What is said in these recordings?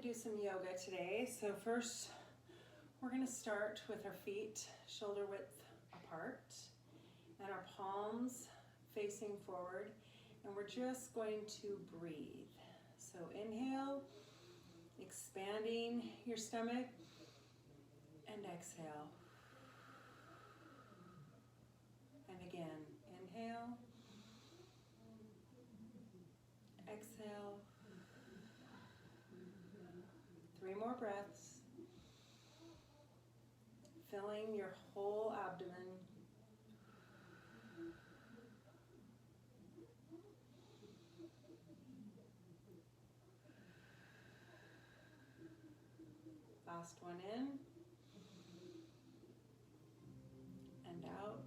do some yoga today. So first, we're gonna start with our feet shoulder width apart and our palms facing forward, and we're just going to breathe. So inhale, expanding your stomach, and exhale. And again, inhale, exhale. 3 more breaths, filling your whole abdomen. Last one in and out.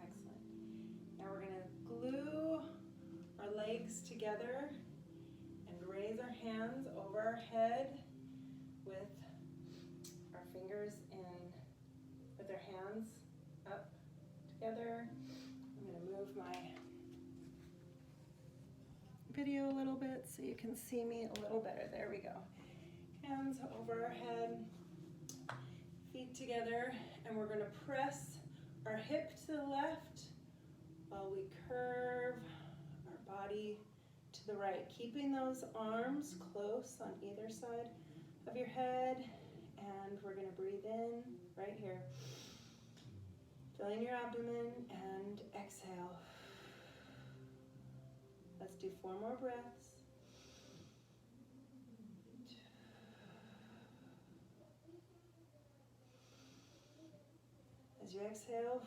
Excellent. Now we're going to glue our legs together and raise our hands over our head with our fingers with our hands up together. I'm going to move my video a little bit so you can see me a little better. There we go. Hands over our head, feet together, and we're going to press our hip to the left while we curve our body to the right, keeping those arms close on either side of your head, and we're going to breathe in right here, filling your abdomen, and exhale. Let's do 4 more breaths. As you exhale,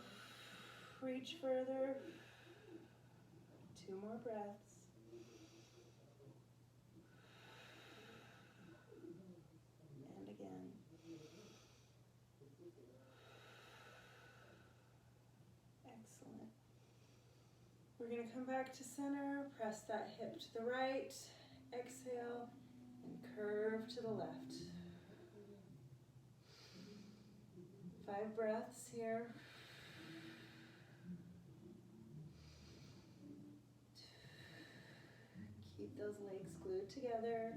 reach further. 2 more breaths. And again. Excellent. We're going to come back to center, press that hip to the right, exhale, and curve to the left. 5 breaths here. Keep those legs glued together,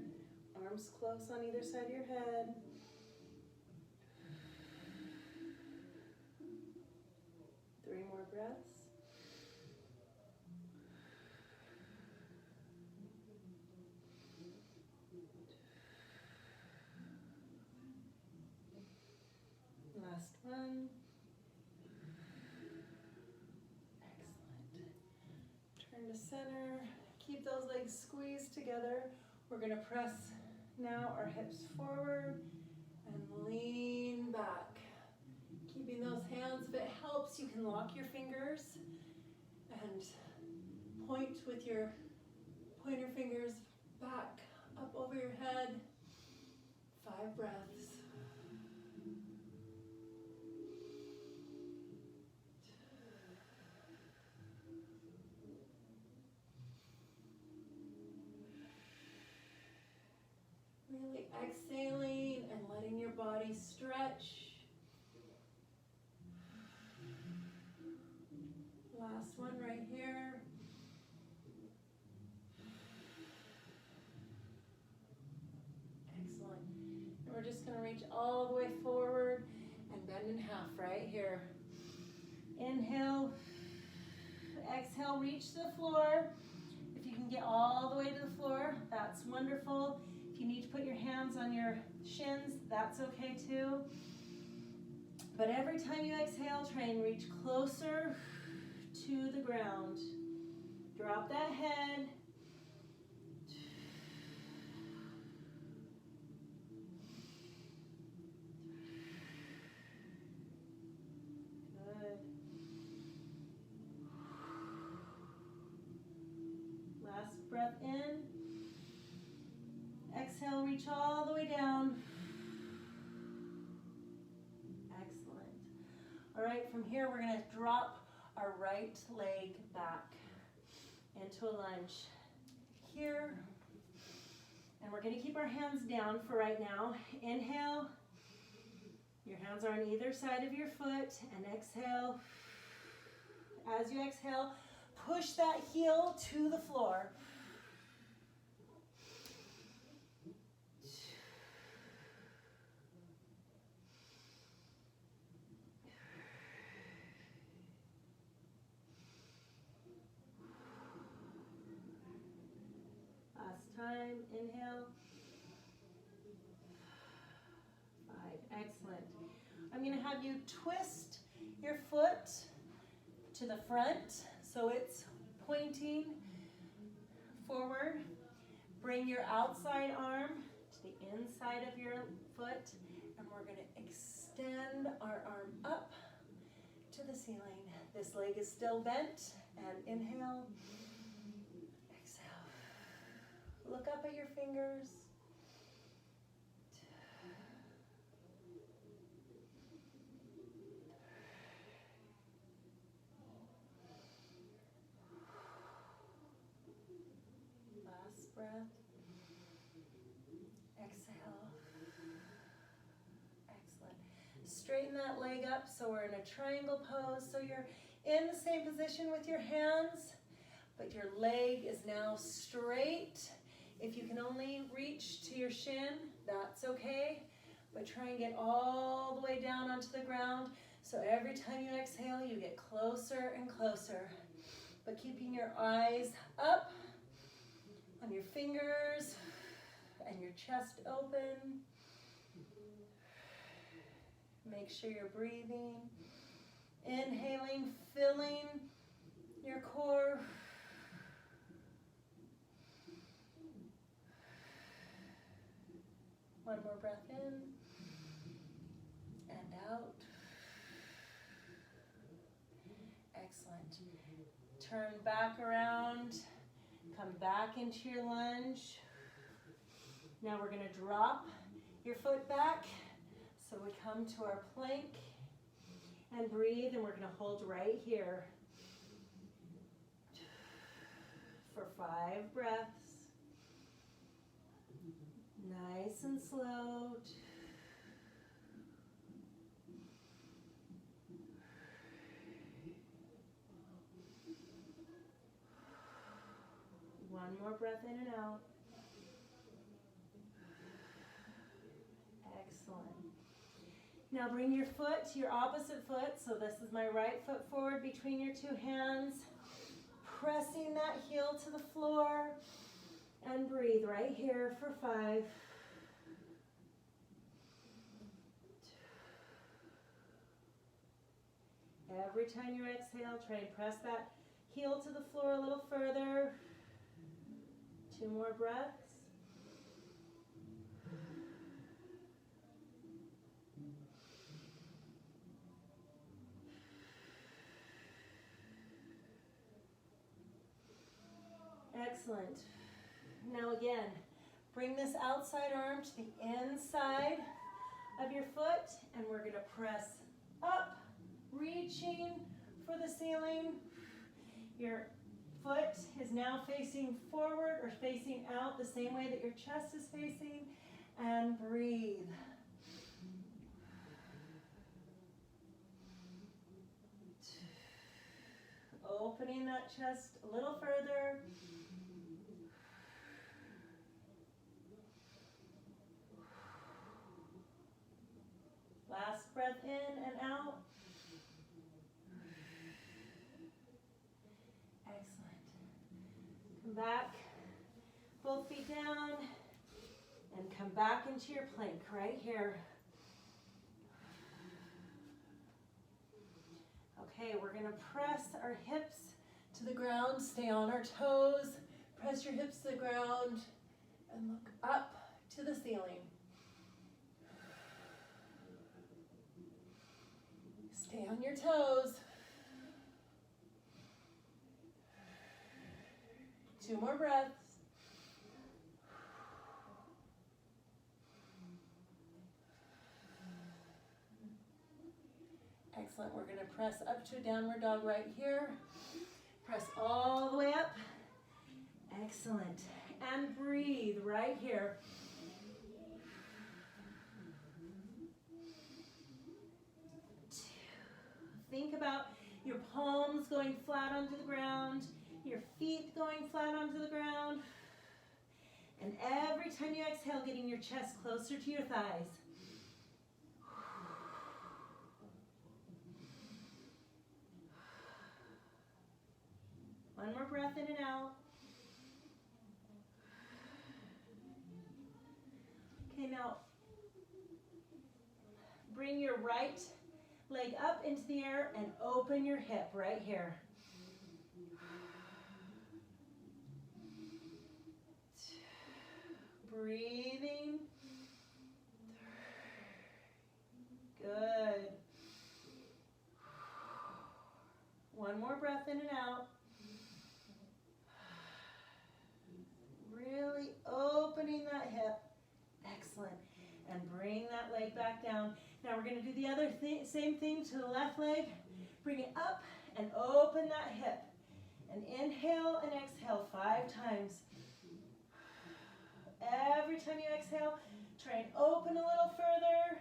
arms close on either side of your head. 3 more breaths. Last one. Excellent. Turn to center. Keep those legs squeezed together. We're going to press now our hips forward and lean back. Keeping those hands, if it helps, you can lock your fingers and point with your pointer fingers back up over your head. 5 breaths. Really exhaling and letting your body stretch. Last one right here. Excellent. And we're just going to reach all the way forward and bend in half right here. Inhale. Exhale, reach the floor. If you can get all the way to the floor, that's wonderful. If you need to put your hands on your shins, that's okay too. But every time you exhale, try and reach closer to the ground. Drop that head. Good. Last breath in. Exhale, reach all the way down. Excellent. All right, from here we're going to drop our right leg back into a lunge here. And we're going to keep our hands down for right now. Inhale. Your hands are on either side of your foot, and exhale. As you exhale, push that heel to the floor. time. Inhale. 5, excellent. I'm gonna have you twist your foot to the front so it's pointing forward. Bring your outside arm to the inside of your foot, and we're gonna extend our arm up to the ceiling. This leg is still bent, and inhale, exhale. Look up at your fingers. Last breath. Exhale. Excellent. Straighten that leg up so we're in a triangle pose. So you're in the same position with your hands, but your leg is now straight. If you can only reach to your shin, that's okay. But try and get all the way down onto the ground. So every time you exhale, you get closer and closer. But keeping your eyes up on your fingers and your chest open. Make sure you're breathing. Inhaling, filling your core. One more breath in and out. Excellent. Turn back around. Come back into your lunge. Now we're going to drop your foot back. So we come to our plank and breathe, and we're going to hold right here for 5 breaths. Nice and slow. One more breath in and out. Excellent. Now bring your foot to your opposite foot. So this is my right foot forward between your 2 hands. Pressing that heel to the floor. And breathe right here for 5. Every time you exhale, try and press that heel to the floor a little further. 2 more breaths. Excellent. Now again, bring this outside arm to the inside of your foot, and we're going to press up, reaching for the ceiling. Your foot is now facing forward or facing out the same way that your chest is facing, and breathe. Opening that chest a little further. Last breath in and out. Excellent. Come back, both feet down, and come back into your plank right here. Okay, we're going to press our hips to the ground, stay on our toes, press your hips to the ground, and look up to the ceiling. Stay on your toes. 2 more breaths. Excellent. We're going to press up to a downward dog right here. Press all the way up. Excellent. And breathe right here. Think about your palms going flat onto the ground, your feet going flat onto the ground, and every time you exhale, getting your chest closer to your thighs. One more breath in and out. bring your right leg up into the air and open your hip right here. Breathing. Good. One more breath in and out. Really opening that hip. Excellent. And bring that leg back down. Now we're going to do the other same thing to the left leg. Bring it up and open that hip. And inhale and exhale 5 times. Every time you exhale, try and open a little further.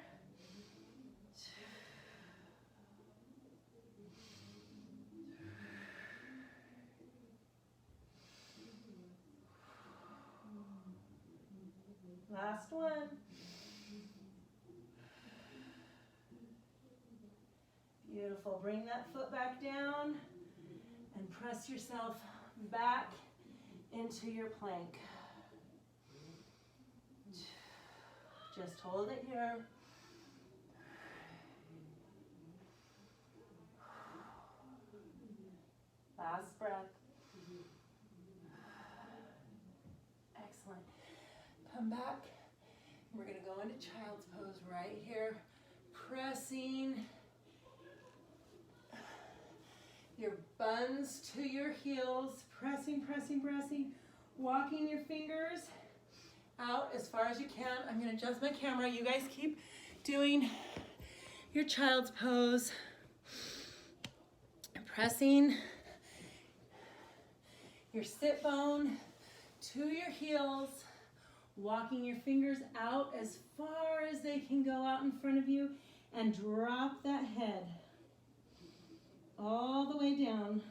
Last one. Beautiful. Bring that foot back down and press yourself back into your plank. Just hold it here. Last breath. Excellent. Come back. We're going to go into child's pose right here. Pressing your buns to your heels. Pressing, pressing, pressing. Walking your fingers out as far as you can. I'm going to adjust my camera. You guys keep doing your child's pose. Pressing your sit bone to your heels. Walking your fingers out as far as they can go out in front of you, and drop that head all the way down.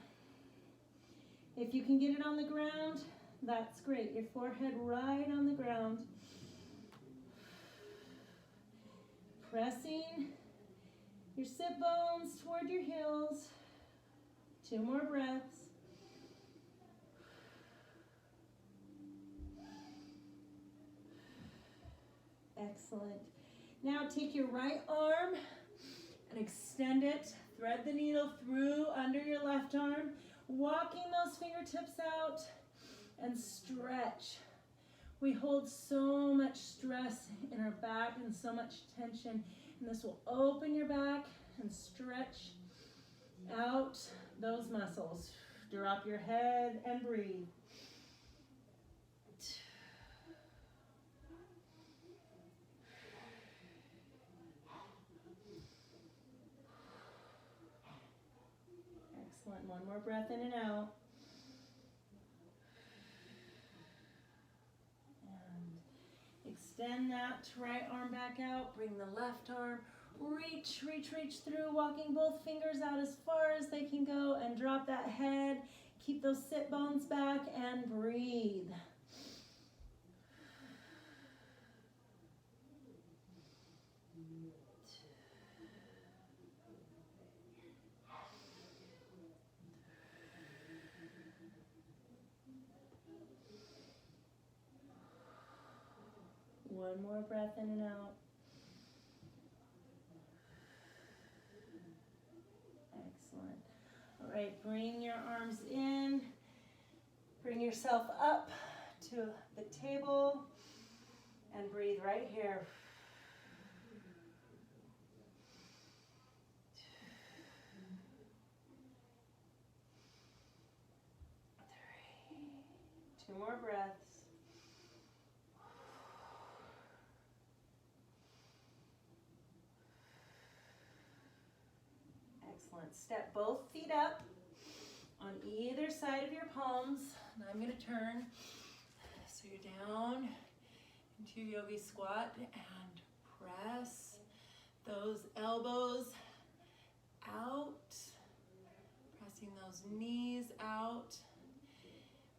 If you can get it on the ground, that's great. Your forehead right on the ground. Pressing your sit bones toward your heels. 2 more breaths. Excellent. Now take your right arm and extend it. Thread the needle through under your left arm. Walking those fingertips out and stretch. We hold so much stress in our back and so much tension. And this will open your back and stretch out those muscles. Drop your head and breathe. Excellent. One more breath in and out. And extend that right arm back out. Bring the left arm. Reach, reach, reach through. Walking both fingers out as far as they can go. And drop that head. Keep those sit bones back and breathe. One more breath in and out. Excellent. All right, bring your arms in. Bring yourself up to the table and breathe right here. 3. 2 more breaths. Step both feet up on either side of your palms. And I'm going to turn. So you're down into your yogi squat and press those elbows out. Pressing those knees out.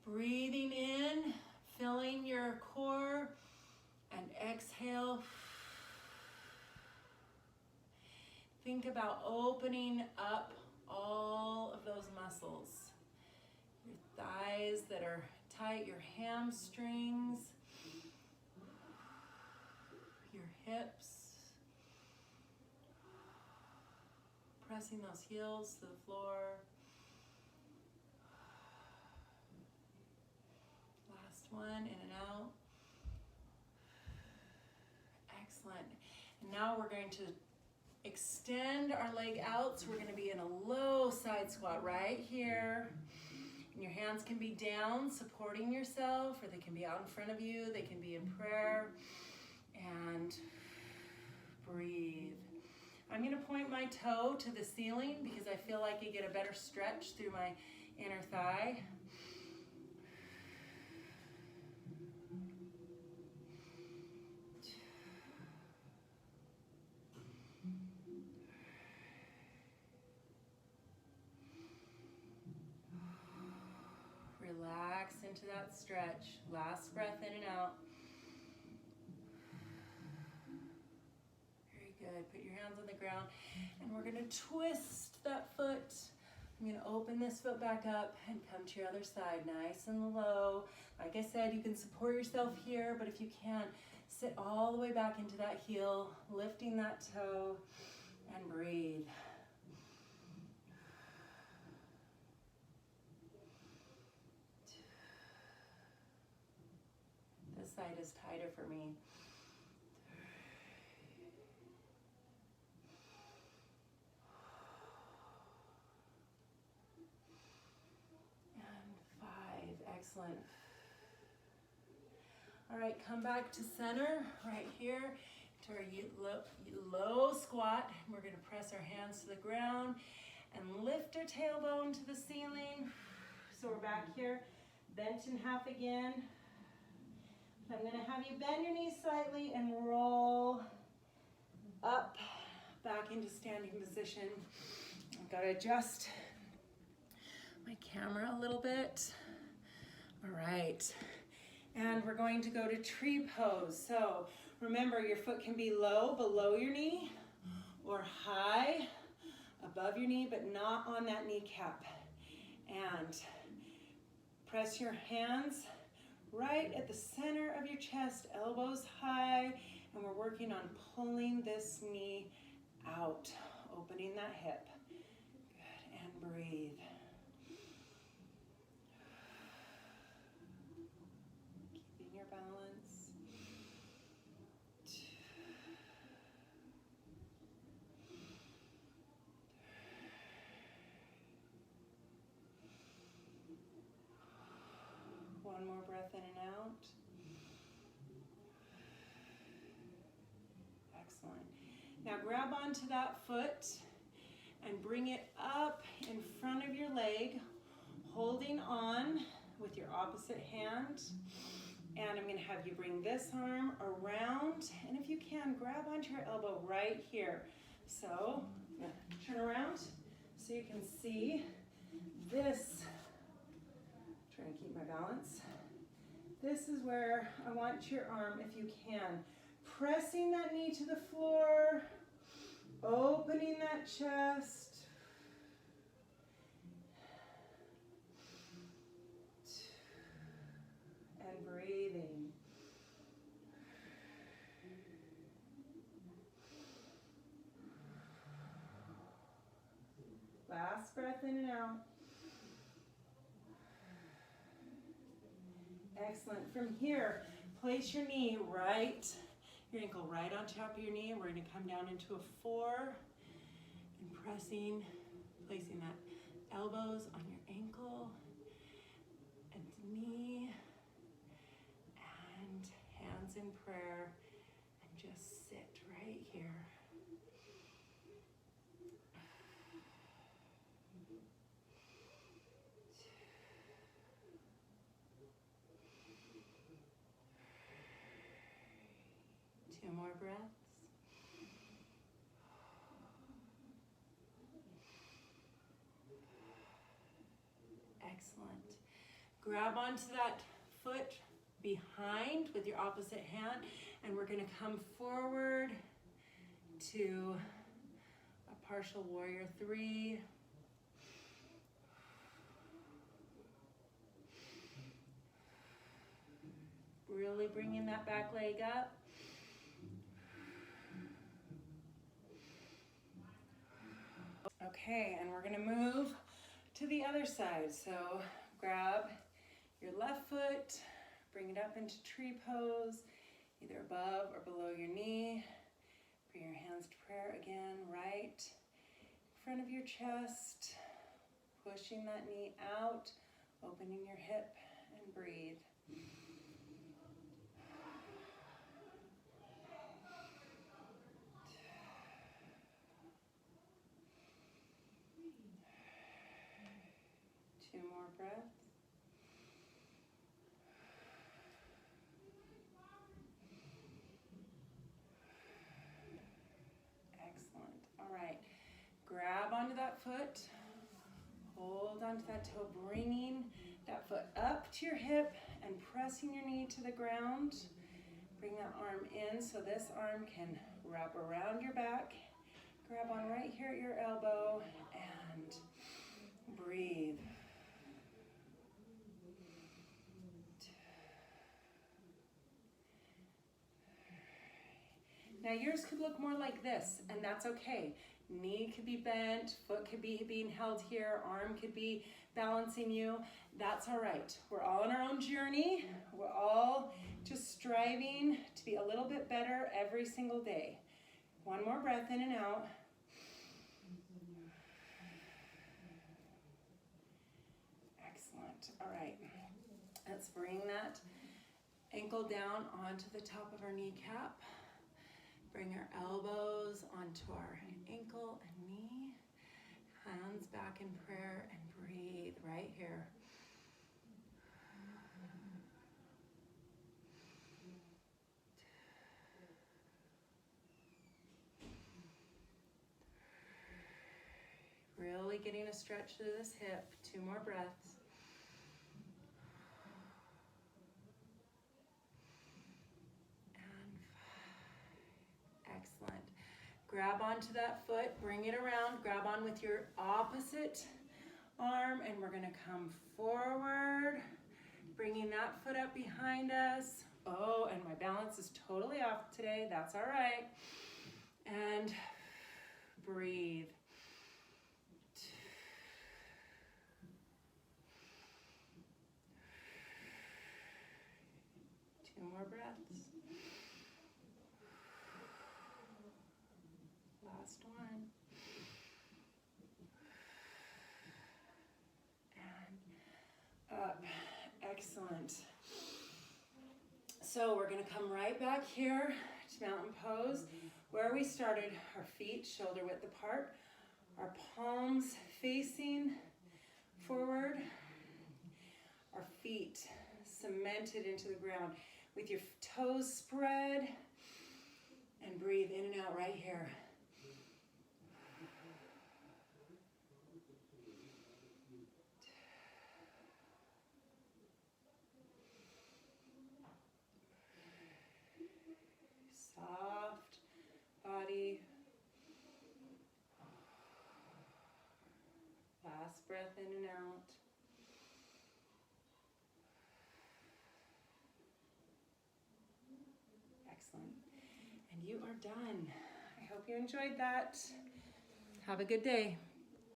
Breathing in, filling your core, and exhale. Think about opening up all of those muscles. Your thighs that are tight, your hamstrings, your hips, pressing those heels to the floor. Last one, in and out. Excellent. And now we're going to extend our leg out, so we're going to be in a low side squat right here. And your hands can be down, supporting yourself, or they can be out in front of you. They can be in prayer. And breathe. I'm going to point my toe to the ceiling because I feel like I get a better stretch through my inner thigh. Relax into that stretch. Last breath in and out. Very good. Put your hands on the ground, and we're going to twist that foot. I'm going to open this foot back up and come to your other side, nice and low. Like I said, you can support yourself here, but if you can't, sit all the way back into that heel, lifting that toe, and breathe. This side is tighter for me. And 5, excellent. All right, come back to center, right here, to our low squat. We're gonna press our hands to the ground and lift our tailbone to the ceiling. So we're back here, bent in half again. I'm gonna have you bend your knees slightly and roll up, back into standing position. I've gotta adjust my camera a little bit. All right. And we're going to go to tree pose. So remember, your foot can be low below your knee or high above your knee, but not on that kneecap. And press your hands right at the center of your chest, elbows high, and we're working on pulling this knee out, opening that hip. Good, and breathe. Balance. One more breath in and out. Excellent. Now grab onto that foot and bring it up in front of your leg, holding on with your opposite hand. And I'm going to have you bring this arm around, and if you can, grab onto your elbow right here. So, I'm going to turn around so you can see this. Trying to keep my balance. This is where I want your arm, if you can, pressing that knee to the floor, opening that chest. And breathing. Last breath in and out. Excellent. From here, place your knee right, your ankle right on top of your knee, and we're going to come down into a 4 and placing that elbows on your ankle and knee. And hands in prayer, and just sit right here. Two more breaths. Excellent. Grab onto that foot behind with your opposite hand, and we're going to come forward to a partial warrior 3. Really bringing that back leg up. Okay, and we're gonna move to the other side. So grab your left foot, bring it up into tree pose, either above or below your knee. Bring your hands to prayer again, right in front of your chest, pushing that knee out, opening your hip, and breathe. Two more breaths. Excellent. All right. Grab onto that foot. Hold onto that toe, bringing that foot up to your hip and pressing your knee to the ground. Bring that arm in so this arm can wrap around your back. Grab on right here at your elbow and breathe. Now yours could look more like this, and that's okay. Knee could be bent, foot could be being held here, arm could be balancing you. That's all right. We're all on our own journey. We're all just striving to be a little bit better every single day. One more breath in and out. Excellent. All right. Let's bring that ankle down onto the top of our kneecap. Bring our elbows onto our ankle and knee. Hands back in prayer and breathe right here. Really getting a stretch through this hip. Two more breaths. Excellent. Grab onto that foot, bring it around, grab on with your opposite arm, and we're gonna come forward, bringing that foot up behind us. Oh, and my balance is totally off today, that's all right. And breathe. Two more breaths. Last one. And up. Excellent. So we're going to come right back here to mountain pose where we started. Our feet shoulder width apart. Our palms facing forward. Our feet cemented into the ground with your toes spread. And breathe in and out right here. Soft body. Last breath in and out. Excellent. And you are done. I hope you enjoyed that. Have a good day.